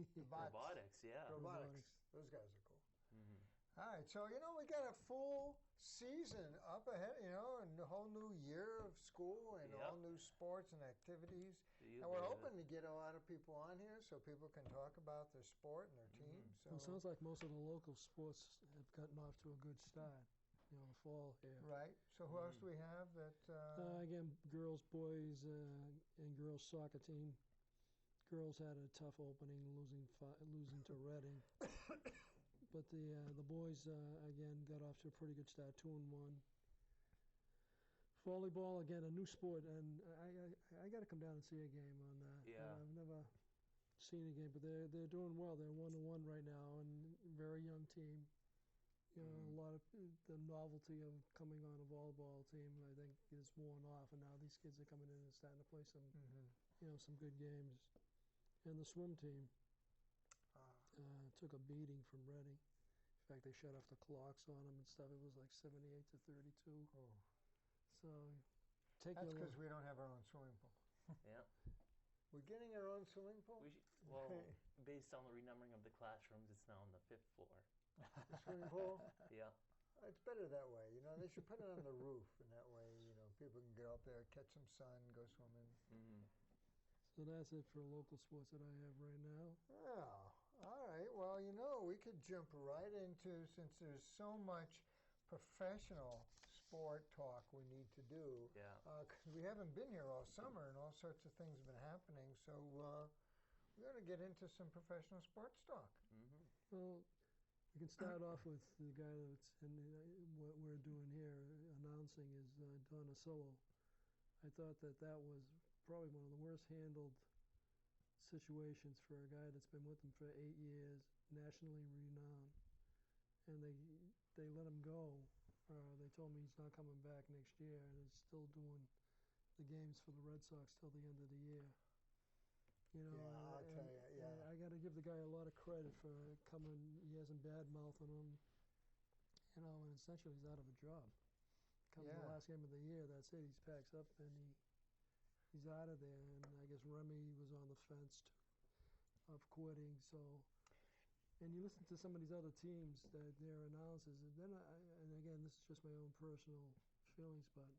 The bots. Robotics, yeah. Robotics. Those guys are cool. All right, so we got a full season up ahead, and a whole new year of school and all new sports and activities. And we're hoping to get a lot of people on here so people can talk about their sport and their team. So Well, it sounds like most of the local sports have gotten off to a good start. The fall here. Right. So who else do we have that? Again, girls, boys, and girls soccer team. Girls had a tough opening, losing to Reading. But the boys again got off to a pretty good start, 2-1. Volleyball again, a new sport, and I got to come down and see a game on that. Yeah. I've never seen a game, but they're doing well. They're 1-1 right now, and very young team. You know, a lot of the novelty of coming on a volleyball team, I think, is worn off, and now these kids are coming in and starting to play some, some good games. And the swim team took a beating from Reading. In fact, they shut off the clocks on them and stuff. It was like 78-32. Oh. So, that's because we don't have our own swimming pool. Yeah. We're getting our own swimming pool? Well, based on the renumbering of the classrooms, it's now on the 5th floor. The swimming pool? Yeah. It's better that way. You know, they should put it on the roof, and that way, people can get up there, catch some sun, go swimming. So that's it for local sports that I have right now. Oh, all right. Well, we could jump right into, since there's so much professional sport talk we need to do. Yeah. Because we haven't been here all summer, and all sorts of things have been happening. So we're going to get into some professional sports talk. Well, we can start off with the guy that's in what we're doing here, announcing is Don Asillo. I thought that was probably one of the worst handled situations for a guy that's been with them for 8 years, nationally renowned, and they let him go. They told me he's not coming back next year, and he's still doing the games for the Red Sox till the end of the year. I'll tell you, I got to give the guy a lot of credit for coming. He hasn't bad-mouthed him, and essentially he's out of a job. Comes the last game of the year, that's it. He packs up and he's out of there. And I guess Remy was on the fence of quitting. So, and you listen to some of these other teams that their analysis, and then and again, this is just my own personal feelings, but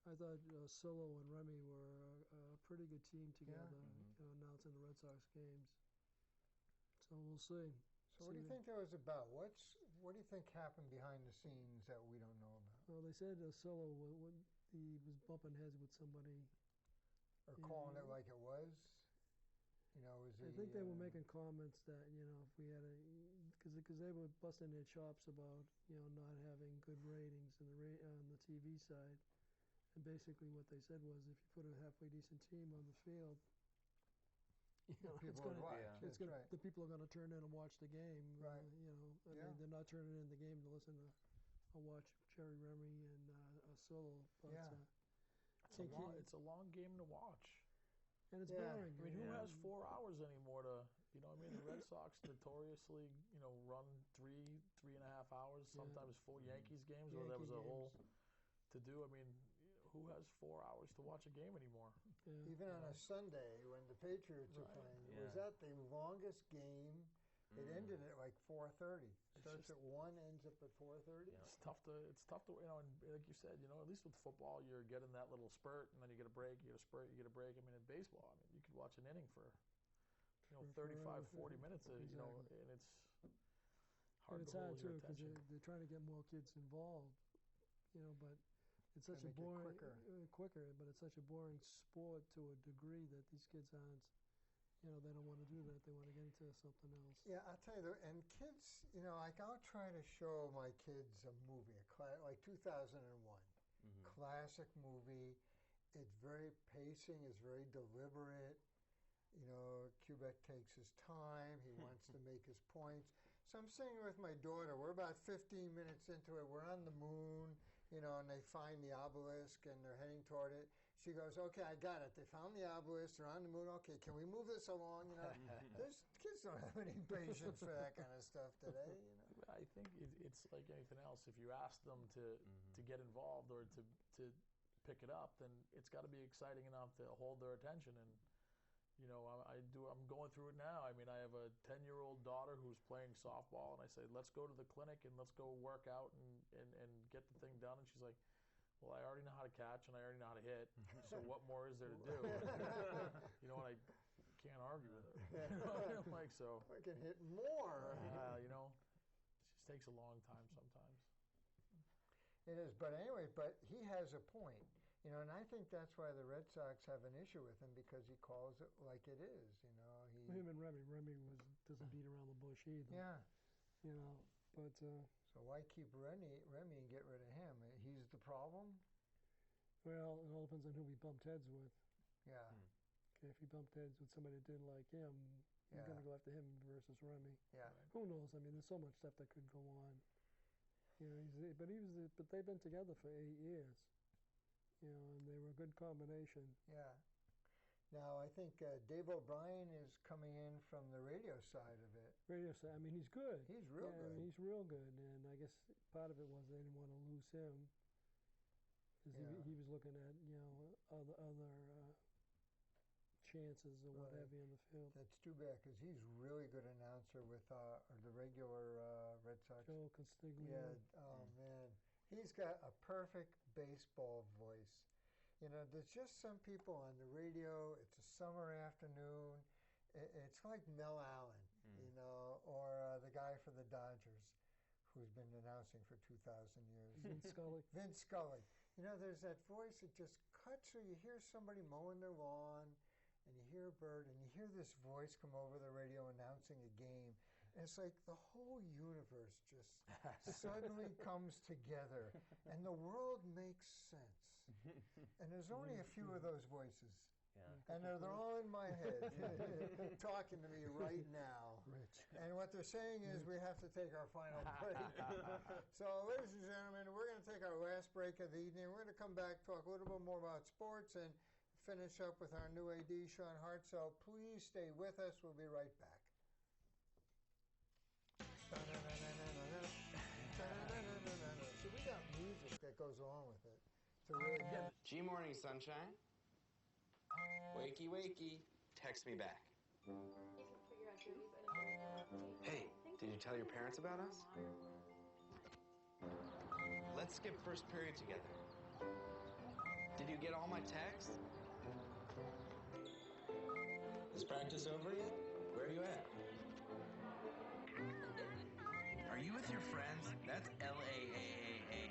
I thought Solo and Remy were a pretty good team together, announcing the Red Sox games. So we'll see. So what do you think that was about? What do you think happened behind the scenes that we don't know about? Well, they said Solo he was bumping heads with somebody. Or calling it like it was? I think they were making comments that, if we had because they were busting their chops about, not having good ratings on the TV side. And basically what they said was, if you put a halfway decent team on the field, people would watch. The people are going to turn in and watch the game. Right. I mean, they're not turning in the game to listen to watch Jerry Remy and Solo. But, it's a long game to watch. And it's boring. I mean, who has 4 hours anymore to, the Red Sox notoriously, run 3.5 hours, sometimes 4 Yankees games, where there was a whole to do. I mean, who has 4 hours to watch a game anymore? Yeah. Even on a Sunday when the Patriots are playing, was that the longest game? It ended at like 4:30. Starts at 1, ends up at 4:30. Yeah. It's tough to, and like you said, at least with football, you're getting that little spurt, and then you get a break, you get a spurt, you get a break. I mean, in baseball, you could watch an inning for, 35, 40 minutes, and it's hard to hold your attention. They're trying to get more kids involved, but it's such a boring, quicker, but it's such a boring sport to a degree that these kids aren't. They don't want to do that. They want to get into something else. Yeah, I'll tell you, and kids, I'll try to show my kids a movie, like 2001, classic movie. It's very pacing, it's very deliberate. Kubeck takes his time. He wants to make his points. So I'm sitting with my daughter. We're about 15 minutes into it. We're on the moon, and they find the obelisk, and they're heading toward it. She goes, okay, I got it. They found the obelisk. They're on the moon. Okay, can we move this along? Those kids don't have any patience for that kind of stuff today. I think it's like anything else. If you ask them to get involved or to pick it up, then it's got to be exciting enough to hold their attention. And I'm going through it now. I mean, I have a 10-year-old daughter who's playing softball, and I say, let's go to the clinic and let's go work out and get the thing done. And she's like, well, I already know how to catch and I already know how to hit, so what more is there to do? And I can't argue with her. I'm like, so I can hit more. It just takes a long time sometimes. It is, but anyway, he has a point. And I think that's why the Red Sox have an issue with him, because he calls it like it is. Him and Remy doesn't beat around the bush either. Yeah. But so why keep Remy and get rid of him? He's the problem? Well, it all depends on who he bumped heads with. Yeah. Okay, if he bumped heads with somebody that didn't like him, he's going to go after him versus Remy. Yeah. Who knows? I mean, there's so much stuff that could go on. But they've been together for 8 years. And they were a good combination. Yeah. Now, I think Dave O'Brien is coming in from the radio side of it. Radio side, I mean, he's good. He's real good. I mean, he's real good, and I guess part of it was they didn't want to lose him because he was looking at other chances or what have you in the field. That's too bad because he's really good announcer with the regular Red Sox. Joe Castiglione. Yeah. Oh man, he's got a perfect baseball voice. There's just some people on the radio. It's a summer afternoon. It's like Mel Allen, or the guy for the Dodgers, who's been announcing for 2,000 years. Vince Scully. Vince Scully. There's that voice that just cuts through. You hear somebody mowing their lawn, and you hear a bird, and you hear this voice come over the radio announcing a game. And it's like the whole universe just suddenly comes together, and the world makes sense. And there's only a few of those voices. Yeah. And they're all in my head, talking to me right now. Rich. And what they're saying is we have to take our final break. So, ladies and gentlemen, we're going to take our last break of the evening. We're going to come back, talk a little bit more about sports, and finish up with our new AD, Shaun Hart. So please stay with us. We'll be right back. So we got music that goes along with it. To really get G morning, sunshine. Wakey, wakey. Text me back. Hey, did you tell your parents about us? Let's skip first period together. Did you get all my texts? Is practice over yet? Where are you at? Are you with your friends? That's L-A-A-A-A-M-M-E-E-E.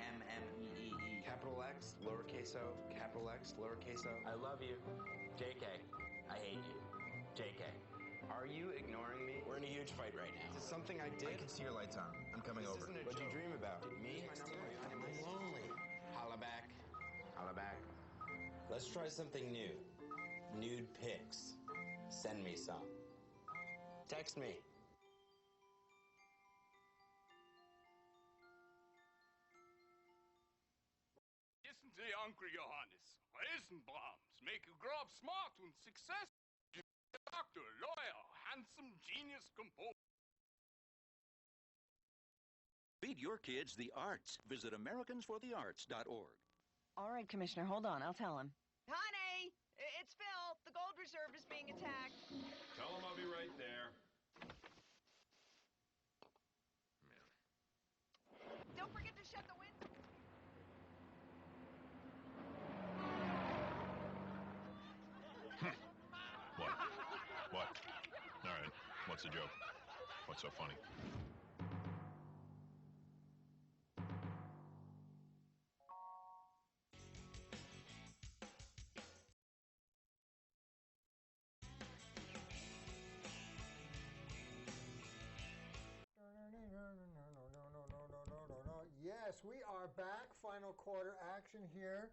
Capital X, lowercase o, capital X, lowercase o. I love you. JK, I hate you. JK. Are you ignoring me? We're in a huge fight right now. Is this something I did? I can see your lights on. I'm coming over. What'd you dream about? Me? I'm lonely. Holla back. Holla back. Let's try something new. Nude pics. Send me some. Text me. Listen to the Uncle Johannes. Eisenbrahms make you grow up smart and successful. Doctor, lawyer, handsome, genius, composer. Feed your kids the arts. Visit AmericansForTheArts.org. All right, Commissioner, hold on. I'll tell him. Honey, it's Phil. The gold reserve is being attacked. Tell him I'll be right there. Don't forget to shut the window. What? All right. What's the joke? What's so funny? Yes, we are back. Final quarter action here.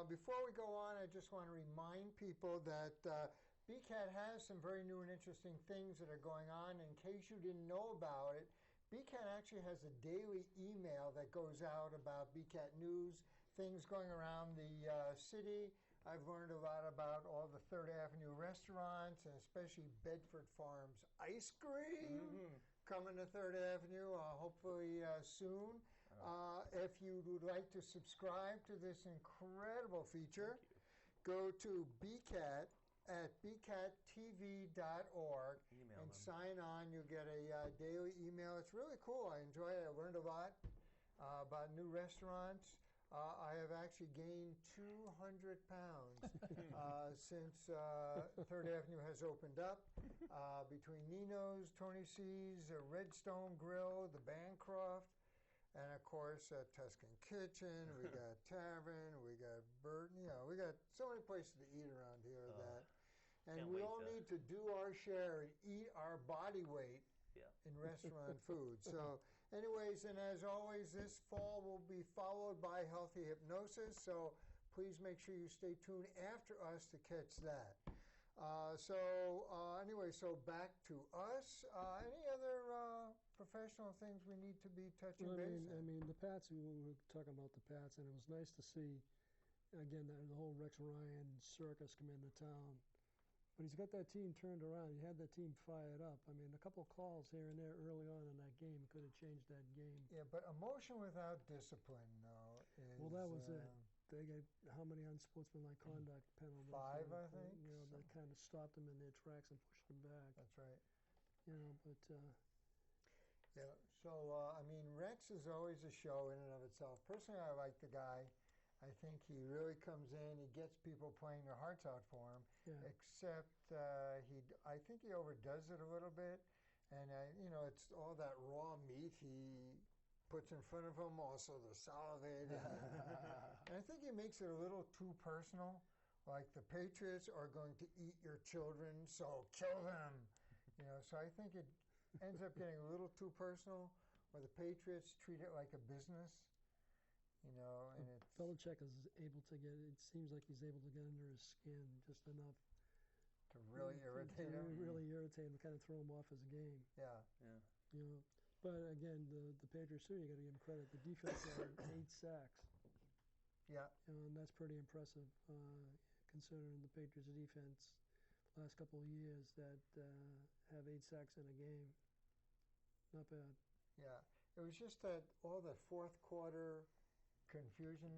Before we go on, I just want to remind people that BCAT has some very new and interesting things that are going on. In case you didn't know about it, BCAT actually has a daily email that goes out about BCAT news, things going around the city. I've learned a lot about all the 3rd Avenue restaurants, and especially Bedford Farms ice cream coming to 3rd Avenue, hopefully soon. If you would like to subscribe to this incredible feature, go to BCAT at bcattv.org and sign on. You'll get a daily email. It's really cool. I enjoy it. I learned a lot about new restaurants. I have actually gained 200 pounds since 3rd Avenue has opened up. Between Nino's, Tony C's, Redstone Grill, the Bancroft, and of course Tuscan Kitchen. We got Tavern. We got Burton. We got so many places to eat around here. And we all need to do our share and eat our body weight in restaurant food. So anyways, and as always, this fall will be followed by Healthy Hypnosis. So please make sure you stay tuned after us to catch that. Anyway, so back to us. Any other professional things we need to be touching base on? I mean, the Pats, we were talking about the Pats, and it was nice to see, again, the whole Rex Ryan circus come into town. But he's got that team turned around. He had that team fired up. I mean, a couple of calls here and there early on in that game could have changed that game. Yeah, but emotion without discipline, though, is... Well, that was it. They gave how many unsportsmanlike conduct penalties? 5, I think. You know, that kind of stopped them in their tracks and pushed them back. That's right. You know, but... yeah, so, I mean, Rex is always a show in and of itself. Personally, I like the guy. I think he really comes in, he gets people playing their hearts out for him, except I think he overdoes it a little bit. And, you know, it's all that raw meat he puts in front of him, also the salivating. And I think he makes it a little too personal. Like, the Patriots are going to eat your children, so kill them. You know, so I think it ends up getting a little too personal, where the Patriots treat it like a business. You know, and Belichick is able to get, it seems like he's able to get under his skin just enough to really irritate him. Really irritate him, kind of throw him off his game. Yeah. You know, but again, the Patriots too, you got to give him credit. The defense had 8 sacks. Yeah. You know, and that's pretty impressive, considering the Patriots defense last couple of years that have 8 sacks in a game. Not bad. Yeah. It was just that all the fourth quarter confusion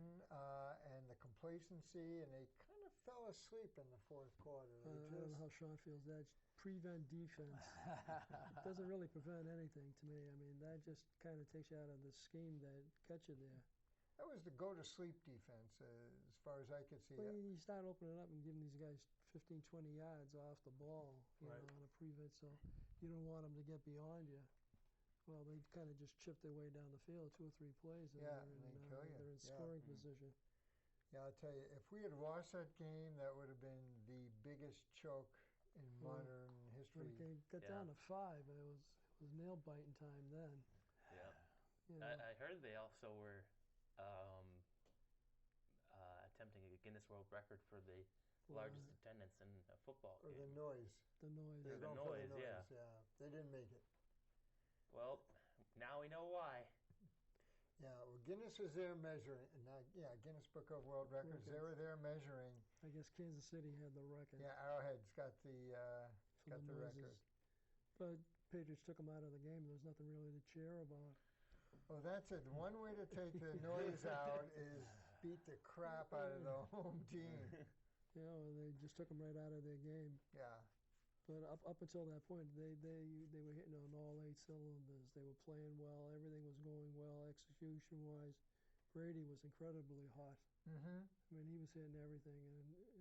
and the complacency, and they kind of fell asleep in the fourth quarter. I don't know how Shaun feels. That's prevent defense. It doesn't really prevent anything to me. I mean, that just kind of takes you out of the scheme that got you there. That was the go-to-sleep defense, as far as I could see. Well, you start opening up and giving these guys 15, 20 yards off the ball, you know, on a prevent, so you don't want them to get beyond you. Well, they kind of just chip their way down the field, 2 or 3 plays, and they're in scoring position. Yeah, I'll tell you, if we had lost that game, that would have been the biggest choke in modern history. When the game got down to 5, it was nail-biting time then. Yeah. You know. I heard they also were attempting a Guinness World Record for the largest attendance in a football game. Or the noise. The noise. They're going for the noise, yeah. They didn't make it. Well, now we know why. Yeah, well, Guinness was there measuring. Guinness Book of World Records. They were there measuring. I guess Kansas City had the record. Yeah, Arrowhead's got the record. But Patriots took them out of the game. There was nothing really to cheer about. Well, that's it. One way to take the noise out is beat the crap out of the home team. You know, they just took them right out of their game. Yeah. But up until that point, they were hitting on all 8 cylinders. They were playing well. Everything was going well, execution-wise. Brady was incredibly hot. Mm-hmm. I mean, he was hitting everything.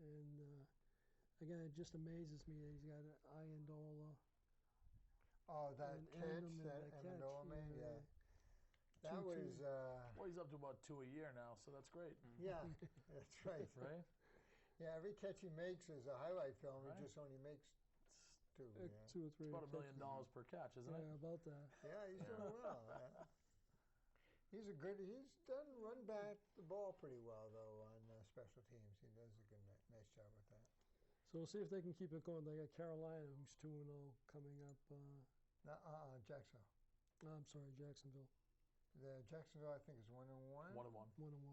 And again, it just amazes me that he's got an Amendola. Oh, that catch that Amendola made, yeah. That was... well, he's up to about 2 a year now, so that's great. Yeah, that's right. Right? Yeah, every catch he makes is a highlight film. He just only makes 2. 2 or 3. It's about $1 million per catch, isn't it? Yeah, about that. Yeah, he's doing well. He's run back the ball pretty well, though, on special teams. He does a nice job with that. So we'll see if they can keep it going. They got Carolina, who's 2-0 coming up. Jacksonville. I'm sorry, Jacksonville. Jacksonville, I think, is 1-1. 1-1.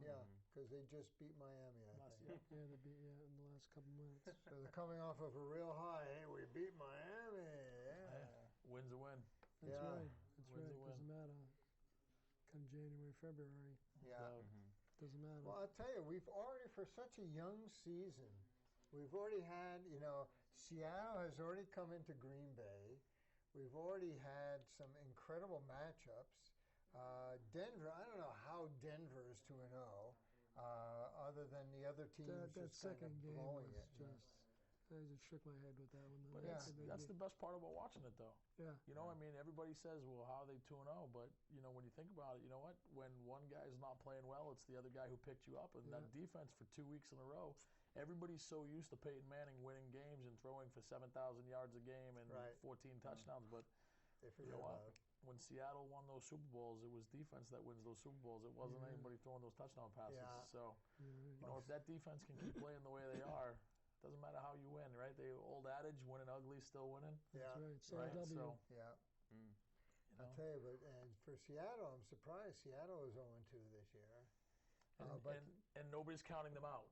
Yeah, because they just beat Miami, I think. Yeah, they beat in the last couple minutes. So they're coming off of a real high. Hey, we beat Miami. Yeah. Win's a win. That's right. That's right. Doesn't matter. Come January, February. Yeah. Doesn't matter. Well, I'll tell you, we've already, for such a young season, we've already had, Seattle has already come into Green Bay. We've already had some incredible matchups. Denver, I don't know how Denver is 2-0, other than the other teams that just kind second of game blowing was it. just, I just shook my head with that one. But that's the best part about watching it, though. Yeah. You know, I mean, everybody says, well, how are they 2-0? But, when you think about it, you know what? When one guy's not playing well, it's the other guy who picked you up. And that defense for 2 weeks in a row, everybody's so used to Peyton Manning winning games and throwing for 7,000 yards a game and 14 touchdowns. But They You forget know about what? it. When Seattle won those Super Bowls, it was defense that wins those Super Bowls. It wasn't anybody throwing those touchdown passes. Yeah. So, you know, if that defense can keep playing the way they are, it doesn't matter how you win, right? The old adage, winning ugly, still winning. Yeah. That's right. Right? W. So, Yeah. you I'll know. tell you, but and for Seattle, I'm surprised Seattle is 0-2 this year. And nobody's counting them out.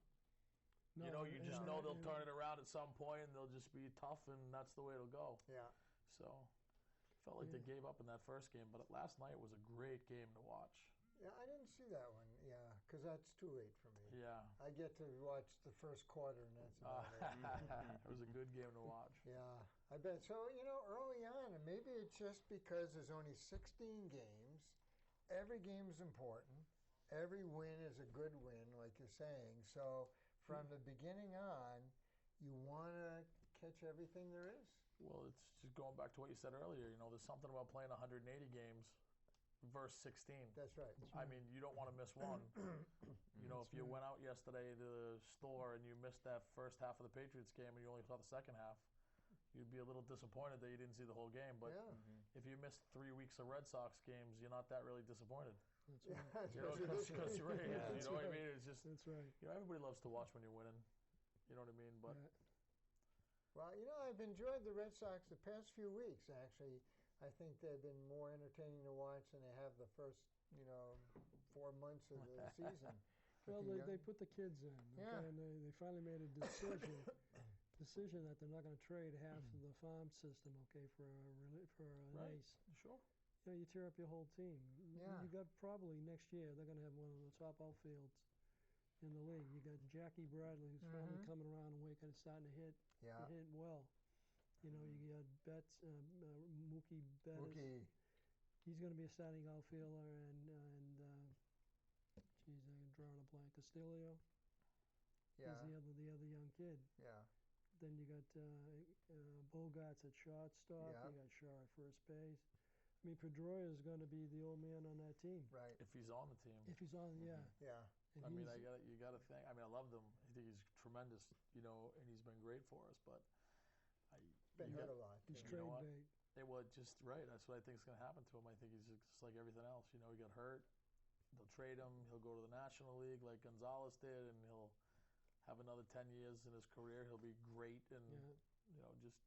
No, you know, you just know they'll and- turn it around at some point, and they'll just be tough, and that's the way it'll go. Yeah. So, felt like they gave up in that first game, but last night was a great game to watch. Yeah, I didn't see that one. Yeah, because that's too late for me. Yeah. I get to watch the first quarter, and that's about it. It was a good game to watch. Yeah, I bet. So, you know, early on, and maybe it's just because there's only 16 games, every game is important. Every win is a good win, like you're saying. So from the beginning on, you want to catch everything there is. Well, it's just going back to what you said earlier. You know, there's something about playing 180 games versus 16. That's right. I mean, you don't want to miss one. You know, if you went out yesterday to the store and you missed that first half of the Patriots game and you only saw the second half, you'd be a little disappointed that you didn't see the whole game. But if you missed 3 weeks of Red Sox games, you're not that really disappointed. That's right. You know, because you're right. Yeah, You know what I mean? It's just, that's right. You know, everybody loves to watch when you're winning. You know what I mean? But well, you know, I've enjoyed the Red Sox the past few weeks, actually. I think they've been more entertaining to watch than they have the first, 4 months of the season. Well, they put the kids in, okay, and they finally made a decision that they're not going to trade half of the farm system, okay, for an ace. Sure. You know, you tear up your whole team. Yeah. You got probably next year they're going to have one of the top outfields in the league. You got Jackie Bradley, who's finally coming around and starting to hit. Yeah. Hit well. You know, you got Mookie Betts. Mookie. He's going to be a starting outfielder, and geez, I'm drawing a blank. Castillo. Yeah. He's the other young kid. Yeah. Then you got Bogarts at shortstop. Yeah. You got Shaw at first base. I mean, Pedroia is going to be the old man on that team. Right. if he's on the team. If he's on, yeah. Yeah. And I mean, you got to think. I mean, I love him. I think he's tremendous, and he's been great for us. But been hurt a lot. He's too. trade know what? bait. Just right. That's what I think is going to happen to him. I think he's just like everything else. You know, he got hurt. They'll trade him. He'll go to the National League like Gonzalez did, and he'll have another 10 years in his career. He'll be great, and just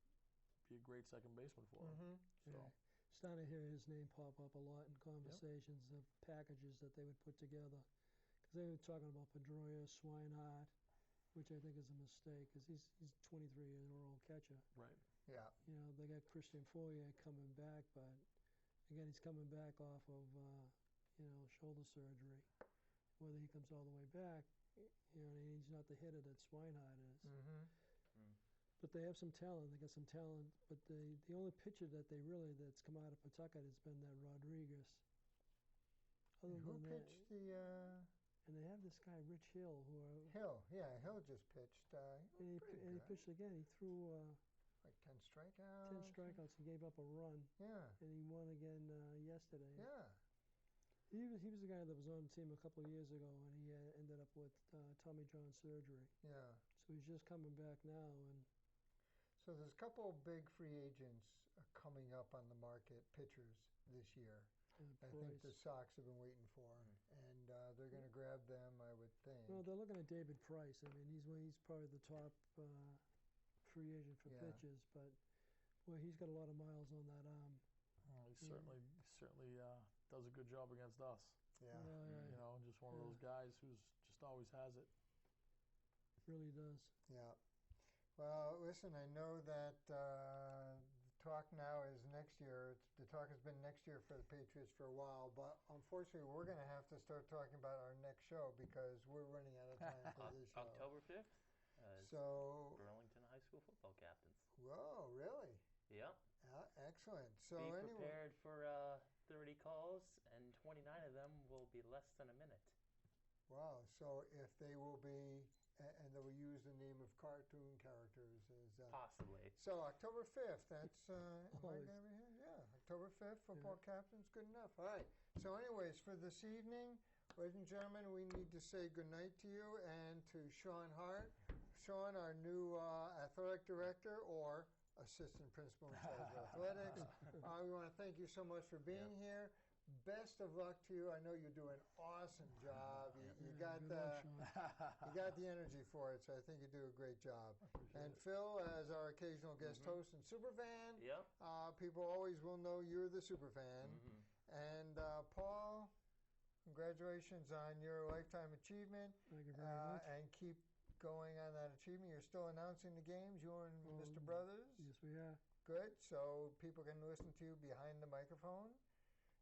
be a great second baseman for him. So. Yeah. Starting to hear his name pop up a lot in conversations of packages that they would put together. Because they were talking about Pedroia, Swinehart, which I think is a mistake because he's 23-year-old catcher. Right. Yeah. You know, they got Christian Fournier coming back, but again, he's coming back off of, shoulder surgery. Whether he comes all the way back, he's not the hitter that Swinehart is. But they have some talent. They got some talent. But the only pitcher that's come out of Pawtucket has been that Rodriguez. Who pitched the? And they have this guy Rich Hill, Hill just pitched. He pitched again. He threw like 10 strikeouts. 10 strikeouts. He gave up a run. Yeah. And he won again yesterday. Yeah. He was the guy that was on the team a couple of years ago, and he ended up with Tommy John surgery. Yeah. So he's just coming back now, and. So there's a couple of big free agents coming up on the market, pitchers, this year. I think the Sox have been waiting for, and they're going to grab them, I would think. Well, they're looking at David Price. I mean, he's probably the top free agent for pitches, but he's got a lot of miles on that arm. Well, he certainly does a good job against us. Yeah. You know, just one of those guys who's just always has it. Really does. Yeah. Well, listen, I know that the talk now is next year. The talk has been next year for the Patriots for a while, but unfortunately we're going to have to start talking about our next show because we're running out of time for this show. October 5th? Burlington High School football captains. Whoa, really? Yep. Excellent. So be prepared for 30 calls, and 29 of them will be less than a minute. Wow. So if they will be... And they will use the name of cartoon characters as possibly. So October 5th. That's October 5th. Football captains. Good enough. All right. So, anyways, for this evening, ladies and gentlemen, we need to say good night to you and to Shaun Hart. Shaun, our new athletic director or assistant principal in charge of athletics. We want to thank you so much for being here. Best of luck to you. I know you do an awesome job. You got the energy for it, so I think you do a great job. And Phil, as our occasional guest host and superfan, people always will know you're the superfan. And Paul, congratulations on your lifetime achievement. Thank you very much. And keep going on that achievement. You're still announcing the games, you and Mr. Brothers? Yes, we are. Good, so people can listen to you behind the microphone.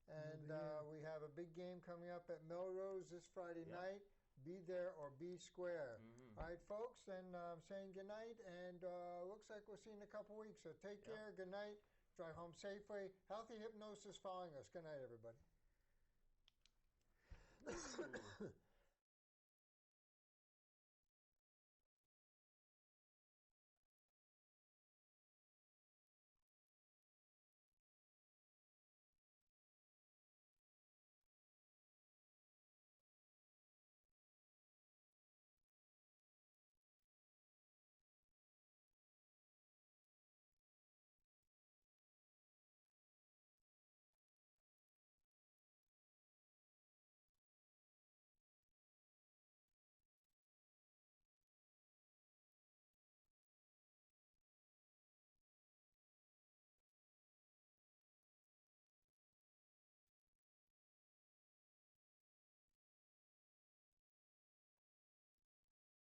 And we have a big game coming up at Melrose this Friday night. Be there or be square. All right, folks, then I'm saying good night, and looks like we'll see you in a couple weeks. So take care, good night, drive home safely. Healthy Hypnosis following us. Good night, everybody.